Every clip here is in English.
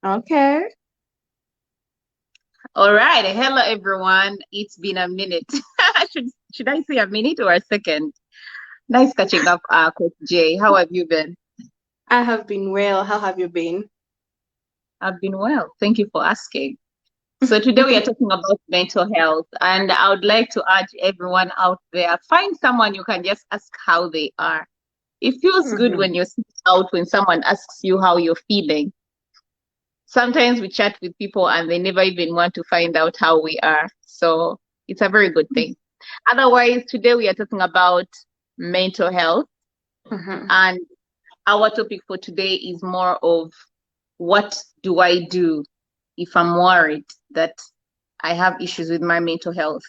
Okay. All right. Hello, everyone. It's been a minute. Should I say a minute or a second? Nice catching up, Coach Jay. How have you been? I have been well. How have you been? I've been well. Thank you for asking. So today we are talking about mental health, and I would like to urge everyone out there, find someone you can just ask how they are. It feels good Mhm. when you're sitting out when someone asks you how you're feeling. Sometimes we chat with people and they never even want to find out how we are. So it's a very good thing. Otherwise, today we are talking about mental health, Mhm. and our topic for today is more of what do I do if I'm worried that I have issues with my mental health.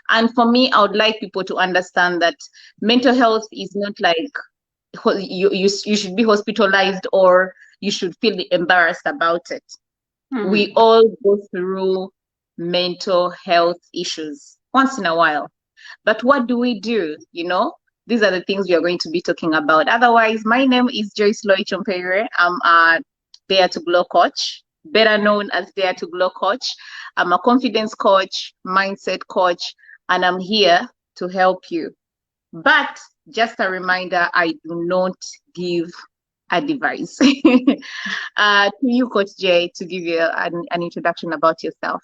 And for me, I would like people to understand that mental health is not like you should be hospitalized or you should feel embarrassed about it. We Mhm. all go through mental health issues once in a while. But what do we do? These are the things we are going to be talking about. Otherwise, my name is Joyce Loy Chompere. I'm a Dare to Glow coach, better known as Dare to Glow coach. I'm a confidence coach, mindset coach, and I'm here to help you. But just a reminder, I do not give advice. To you, Coach Jay, to give you an introduction about yourself.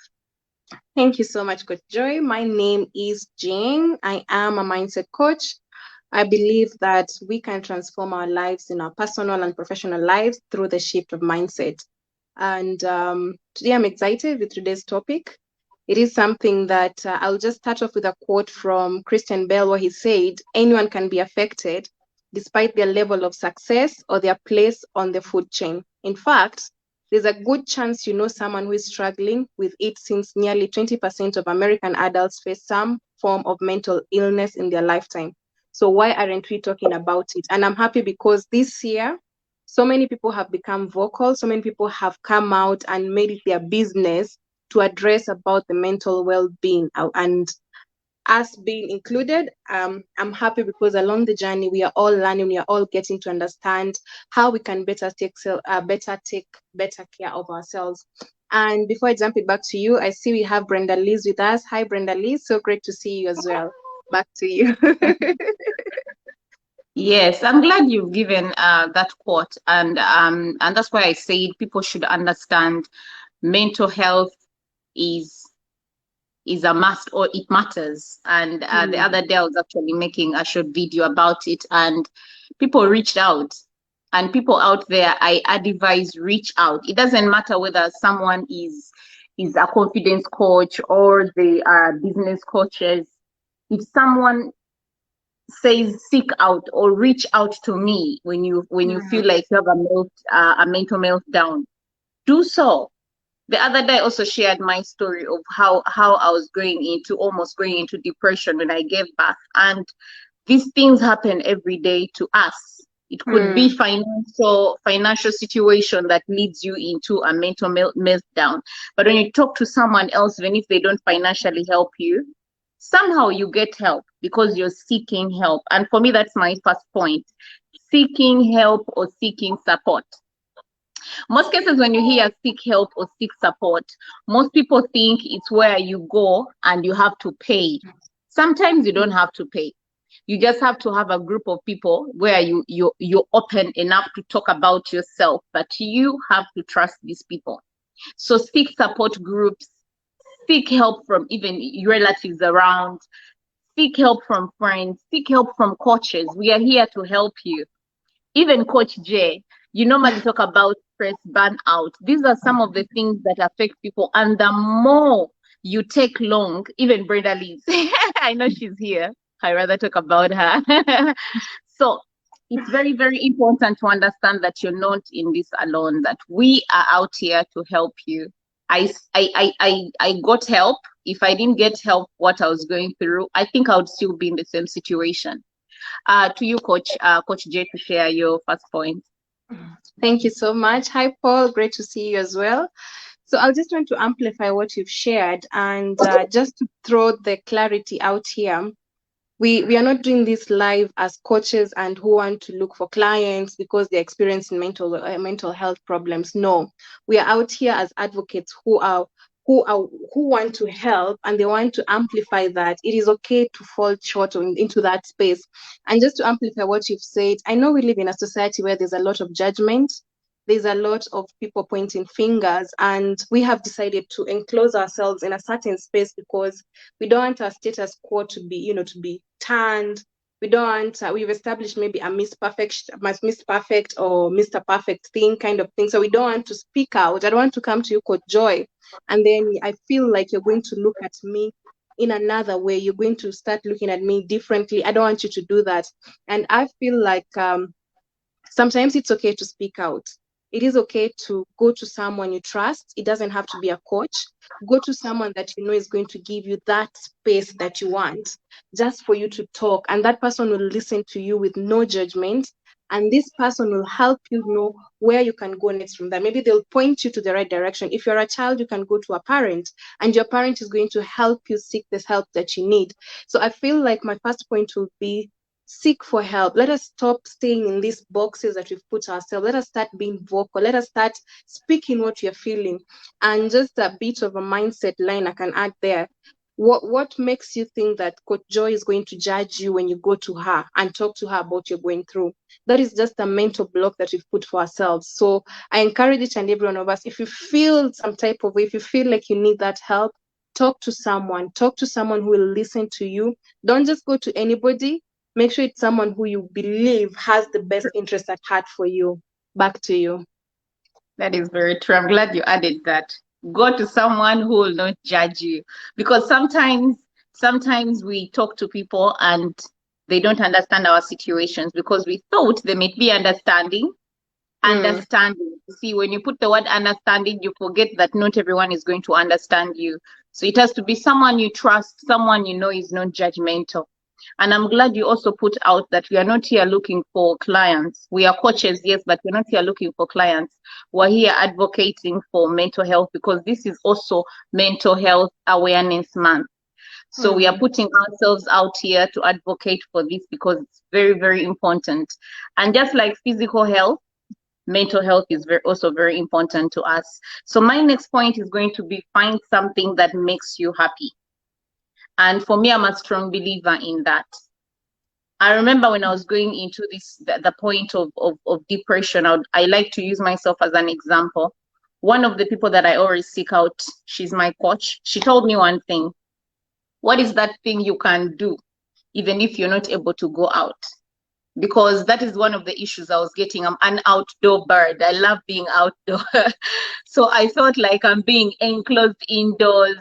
Thank you so much, Coach Joy. My name is Jing. I am a mindset coach. I believe that we can transform our lives in our personal and professional lives through the shift of mindset. And today I'm excited with today's topic. It is something that I'll just start off with a quote from Christian Bell, where he said, anyone can be affected despite their level of success or their place on the food chain. In fact, there's a good chance you know someone who is struggling with it, since nearly 20% of American adults face some form of mental illness in their lifetime. So why aren't we talking about it? And I'm happy because this year, so many people have become vocal, so many people have come out and made it their business to address about the mental well-being, and us being included. I'm happy because along the journey we are all learning, we are all getting to understand how we can better take better care of ourselves. And before I jump it back to you, I see we have Brenda Liz with us. Hi, Brenda Liz. So great to see you as well. Back to you. Yes, I'm glad you've given that quote, and that's why I said people should understand mental health is is a must or it matters. And the Mm, other day I was actually making a short video about it, and people reached out. And people out there, I advise reach out. It doesn't matter whether someone is a confidence coach or they are business coaches. If someone says seek out or reach out to me when you feel mm, like you have a mental meltdown, do so. The other day I also shared my story of how I was almost going into depression when I gave birth, and these things happen every day to us. It could be mm, financial situation that leads you into a mental meltdown. But when you talk to someone else, even if they don't financially help you, somehow you get help because you're seeking help. And for me, that's my first point: seeking help or seeking support. Most cases, when you hear seek help or seek support, most people think it's where you go and you have to pay. Sometimes you don't have to pay. You just have to have a group of people where you're open enough to talk about yourself, but you have to trust these people. So seek support groups, seek help from even relatives around, seek help from friends, seek help from coaches. We are here to help you. Even Coach J, you normally talk about stress burnout. These are some of the things that affect people. And the more you take long, even Brenda Liz, I know she's here. I rather talk about her. So it's very, very important to understand that you're not in this alone, that we are out here to help you. I got help. If I didn't get help, what I was going through, I think I would still be in the same situation. To you, Coach J, to share your first point. mm. Thank you so much. Hi, Paul. Great to see you as well. So I'll just want to amplify what you've shared, and just to throw the clarity out here. we are not doing this live as coaches and who want to look for clients because they're experiencing mental health problems. No, we are out here as advocates who want to help, and they want to amplify that it is okay to fall short into that space. And just to amplify what you've said, I know we live in a society where there's a lot of judgment, there's a lot of people pointing fingers, and we have decided to enclose ourselves in a certain space because we don't want our status quo to be, to be turned. We don't want, we've established maybe a Miss Perfect or Mr. Perfect thing, kind of thing. So we don't want to speak out. I don't want to come to you, Coach Joy, and then I feel like you're going to look at me in another way. You're going to start looking at me differently. I don't want you to do that. And I feel like sometimes it's okay to speak out. It is okay to go to someone you trust. It doesn't have to be a coach. Go to someone that you know is going to give you that space that you want, just for you to talk. And that person will listen to you with no judgment. And this person will help you know where you can go next from there. Maybe they'll point you to the right direction. If you're a child, you can go to a parent, and your parent is going to help you seek this help that you need. So I feel like my first point will be seek for help. Let us stop staying in these boxes that we've put ourselves. Let us start being vocal. Let us start speaking what you're feeling. And just a bit of a mindset line I can add there. What makes you think that Coach Joy is going to judge you when you go to her and talk to her about what you're going through? That is just a mental block that we've put for ourselves. So I encourage each and every one of us, if you feel some type of way, if you feel like you need that help, talk to someone. Talk to someone who will listen to you. Don't just go to anybody. Make sure it's someone who you believe has the best interest at heart for you. Back to you. That is very true. I'm glad you added that. Go to someone who will not judge you, because sometimes we talk to people and they don't understand our situations because we thought they might be understanding. Understanding. See, when you put the word understanding, you forget that not everyone is going to understand you. So it has to be someone you trust, someone you know is not judgmental. And I'm glad you also put out that we are not here looking for clients. We are coaches, yes, but we're not here looking for clients. We're here advocating for mental health because this is also Mental Health Awareness Month. So we are putting ourselves out here to advocate for this because it's very, very important. And just like physical health, mental health is also very important to us. So my next point is going to be find something that makes you happy. And for me, I'm a strong believer in that. I remember when I was going into the point of depression, I like to use myself as an example. One of the people that I always seek out, she's my coach. She told me one thing. What is that thing you can do, even if you're not able to go out? Because that is one of the issues I was getting. I'm an outdoor bird. I love being outdoor. So I felt like I'm being enclosed indoors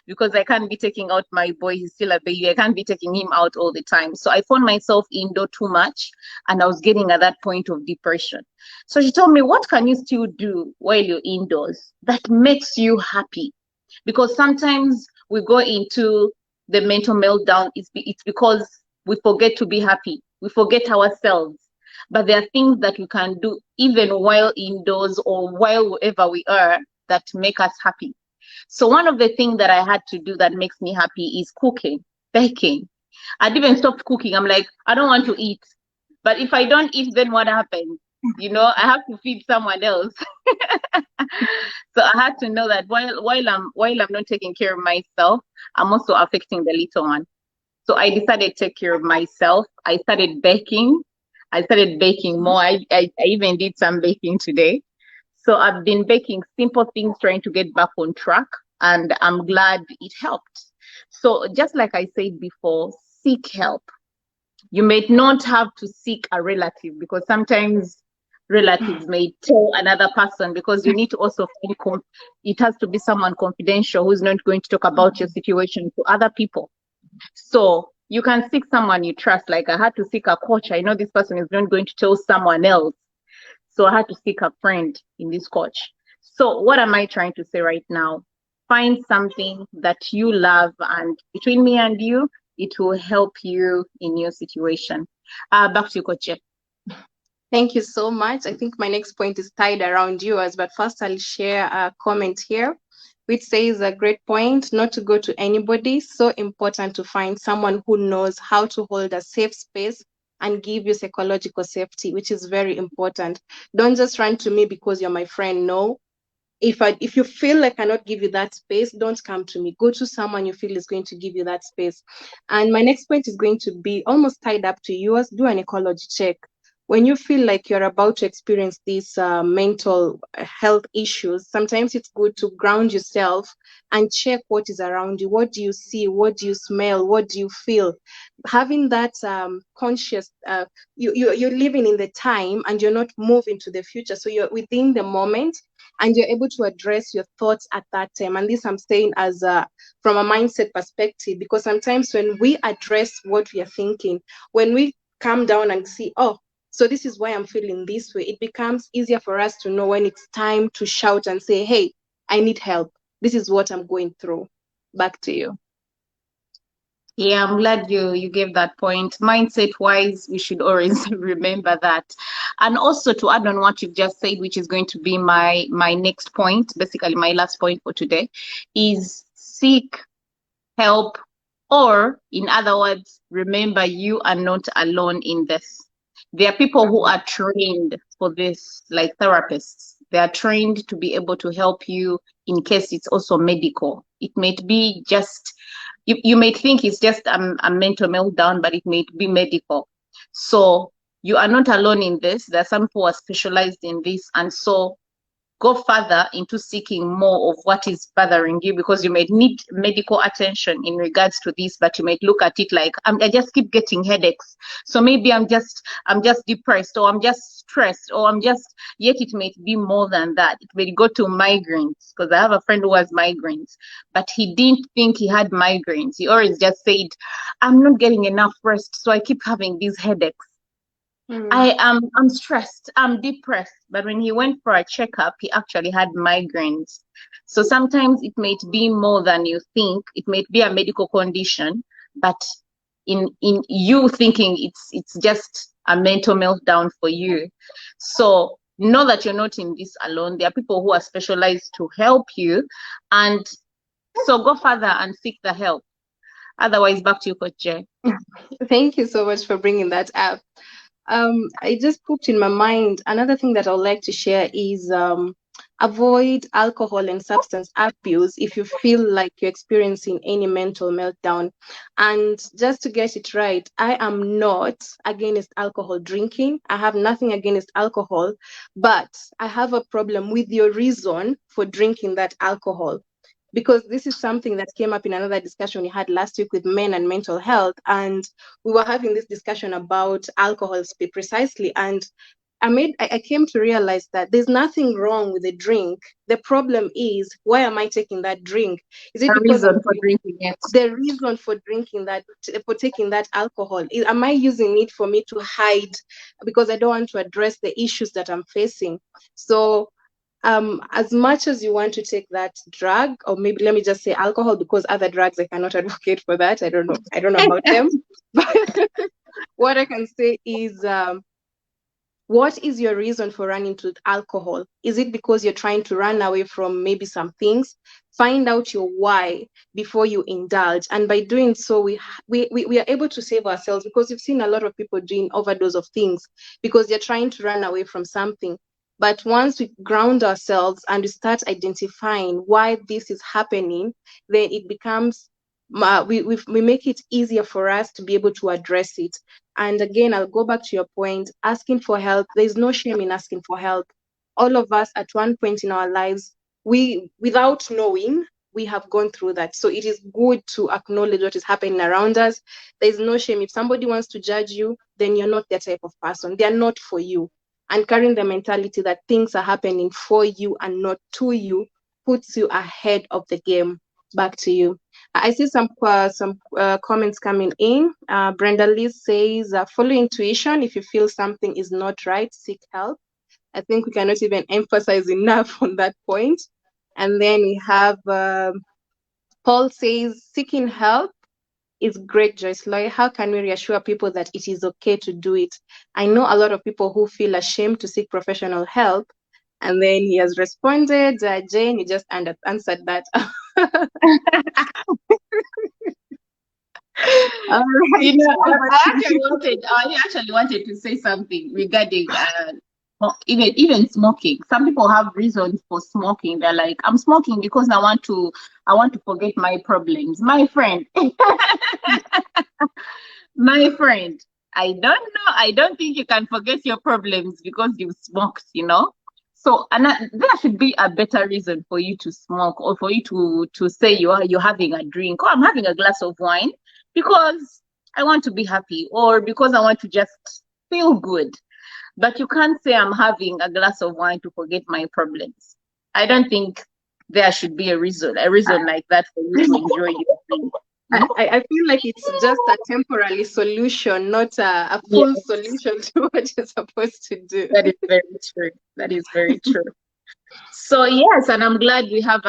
because I can't be taking out my boy. He's still a baby. I can't be taking him out all the time. So I found myself indoor too much, and I was getting at that point of depression. So she told me, what can you still do while you're indoors that makes you happy? Because sometimes we go into the mental meltdown. It's because we forget to be happy. We forget ourselves. But there are things that we can do even while indoors or while wherever we are that make us happy. So one of the things that I had to do that makes me happy is cooking, baking. I'd even stopped cooking. I'm like, I don't want to eat. But if I don't eat, then what happens? I have to feed someone else. So I had to know that while I'm not taking care of myself, I'm also affecting the little one. So I decided to take care of myself. I started baking. I started baking more. I even did some baking today. So I've been baking simple things, trying to get back on track, and I'm glad it helped. So just like I said before, seek help. You may not have to seek a relative because sometimes relatives may tell another person, because you need to also find it has to be someone confidential who's not going to talk about your situation to other people. So you can seek someone you trust. Like I had to seek a coach. I know this person is not going to tell someone else. So I had to seek a friend in this coach. So what am I trying to say right now? Find something that you love, and between me and you, it will help you in your situation. Back to you, Coach. Thank you so much. I think my next point is tied around yours, but first I'll share a comment here. which says a great point, not to go to anybody. So important to find someone who knows how to hold a safe space and give you psychological safety, which is very important. Don't just run to me because you're my friend. No, if you feel I cannot give you that space, don't come to me. Go to someone you feel is going to give you that space. And my next point is going to be almost tied up to yours. Do an ecology check. When you feel like you're about to experience these mental health issues, sometimes it's good to ground yourself and check what is around you. What do you see? What do you smell? What do you feel? Having that conscious, you're living in the time and you're not moving to the future. So you're within the moment and you're able to address your thoughts at that time. And this I'm saying as from a mindset perspective, because sometimes when we address what we are thinking, when we calm down and see, oh, so this is why I'm feeling this way, it becomes easier for us to know when it's time to shout and say, hey, I need help. This is what I'm going through. Back to you. Yeah, I'm glad you gave that point. Mindset wise, we should always remember that. And also to add on what you've just said, which is going to be my next point, basically my last point for today, is seek help, or in other words, remember you are not alone in this. There are people who are trained for this, like therapists. They are trained to be able to help you in case it's also medical. It may be just, you may think it's just a mental meltdown, but it may be medical. So you are not alone in this. There are some who are specialized in this. And so go further into seeking more of what is bothering you, because you may need medical attention in regards to this, but you might look at it like, I just keep getting headaches, so maybe I'm just depressed, or I'm just stressed, or I'm just, yet it may be more than that. It may go to migraines, because I have a friend who has migraines, but he didn't think he had migraines. He always just said, I'm not getting enough rest, so I keep having these headaches. Mm. I'm stressed, I'm depressed. But when he went for a checkup, he actually had migraines. So sometimes it may be more than you think. It may be a medical condition, but in you thinking it's just a mental meltdown for you. So know that you're not in this alone. There are people who are specialized to help you. And so go further and seek the help. Otherwise, back to you, Coach Jay. Thank you so much for bringing that up. I just popped in my mind. Another thing that I would like to share is avoid alcohol and substance abuse if you feel like you're experiencing any mental meltdown. And just to get it right, I am not against alcohol drinking. I have nothing against alcohol, but I have a problem with your reason for drinking that alcohol, because this is something that came up in another discussion we had last week with men and mental health. And we were having this discussion about alcohol precisely. And I came to realize that there's nothing wrong with the drink. The problem is, why am I taking that drink? Is it A because reason for drinking it. the reason for drinking that, for taking that alcohol, am I using it for me to hide because I don't want to address the issues that I'm facing? So as much as you want to take that drug, or maybe let me just say alcohol, because other drugs I cannot advocate for that. I don't know about them. But what I can say is, what is your reason for running to alcohol? Is it because you're trying to run away from maybe some things? Find out your why before you indulge. And by doing so, we are able to save ourselves, because you've seen a lot of people doing overdose of things because they're trying to run away from something. But once we ground ourselves and we start identifying why this is happening, then it becomes, we make it easier for us to be able to address it. And again, I'll go back to your point, asking for help. There's no shame in asking for help. All of us at one point in our lives, without knowing, we have gone through that. So it is good to acknowledge what is happening around us. There's no shame. If somebody wants to judge you, then you're not that type of person. They're not for you. And carrying the mentality that things are happening for you and not to you puts you ahead of the game. Back to you. I see some comments coming in. Brenda Liz says, follow intuition. If you feel something is not right, seek help. I think we cannot even emphasize enough on that point. And then we have Paul says, seeking help is great, Joyce Loy. How can we reassure people that it is okay to do it? I know a lot of people who feel ashamed to seek professional help. And then he has responded, Jane, you just answered that. All right. You know, How about you? I actually wanted to say something regarding even smoking. Some people have reasons for smoking. They're like, I'm smoking because I want to forget my problems. My friend, my friend, I don't know. I don't think you can forget your problems because you smoked, you know? So, there should be a better reason for you to smoke, or for you to say you're having a drink, or I'm having a glass of wine because I want to be happy, or because I want to just feel good. But you can't say I'm having a glass of wine to forget my problems. I don't think there should be a reason like that for you to enjoy your drink. I, Hmm? I I feel like it's just a temporary solution, not a full Yes, solution to what you're supposed to do. that is very true. That is very true. So yes, and I'm glad we have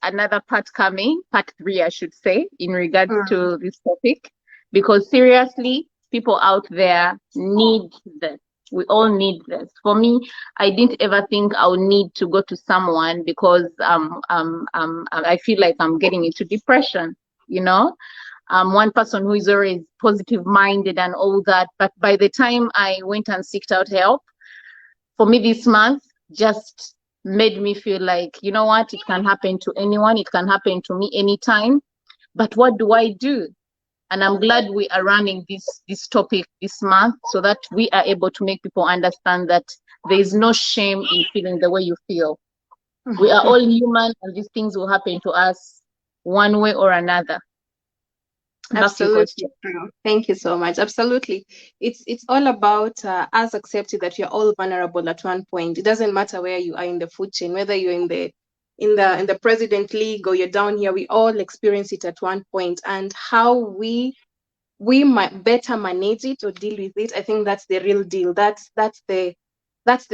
another part coming, part three, I should say, in regards Mm. to this topic, because seriously, people out there need this. We all need this. For me, I didn't ever think I would need to go to someone because I feel like I'm getting into depression. You know, I'm one person who is always positive minded and all that, but by the time I went and seeked out help, for me this month just made me feel like, you know what, it can happen to anyone, it can happen to me anytime, but what do I do? And I'm glad we are running this topic this month so that we are able to make people understand that there is no shame in feeling the way you feel. We are all human and these things will happen to us one way or another. Back to you, Coach. Absolutely true. Thank you so much. Absolutely. It's all about us accepting that you're all vulnerable at one point. It doesn't matter where you are in the food chain, whether you're in the president league or you're down here, we all experience it at one point. And how we might better manage it or deal with it, I think that's the real deal. That's the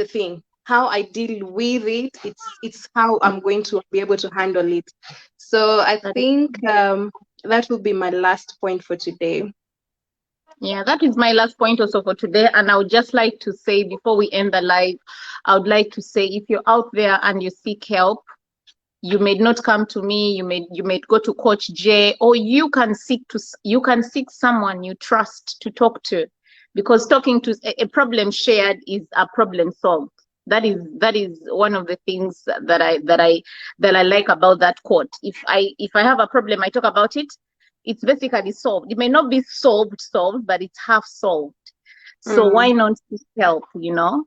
thing. How I deal with it, it's how I'm going to be able to handle it. So I That is, think that will be my last point for today. yeah, that is my last point also for today. And I would just like to say before we end the live, I would like to say if you're out there and you seek help, you may not come to me, you may go to Coach J, or you can seek someone you trust to talk to, because talking to a problem shared is a problem solved. That is one of the things that I like about that quote. If I have a problem, I talk about it, it's basically solved. It may not be solved, but it's half solved. So why Mm. not seek help, you know?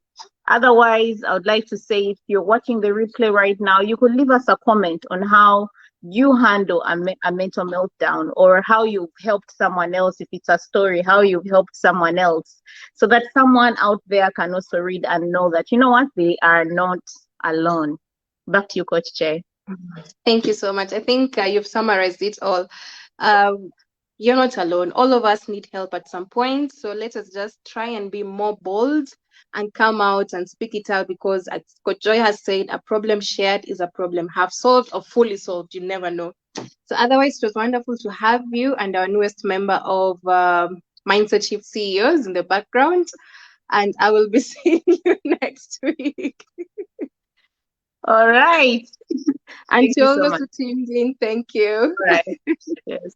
Otherwise, I would like to say if you're watching the replay right now, you could leave us a comment on how you handle a mental meltdown, or how you've helped someone else. If it's a story, how you've helped someone else, so that someone out there can also read and know that, you know what, they are not alone. Back to you, Coach Jay. Thank you so much. I think you've summarized it all. Um, you're not alone. All of us need help at some point. So let us just try and be more bold and come out and speak it out, because as Coach Joy has said, a problem shared is a problem half solved or fully solved. You never know. So otherwise, it was wonderful to have you and our newest member of Mindset Shift CEOs in the background. And I will be seeing you next week. All right. And Thank to you all so those much. who tuned in, thank you. All right. Yes.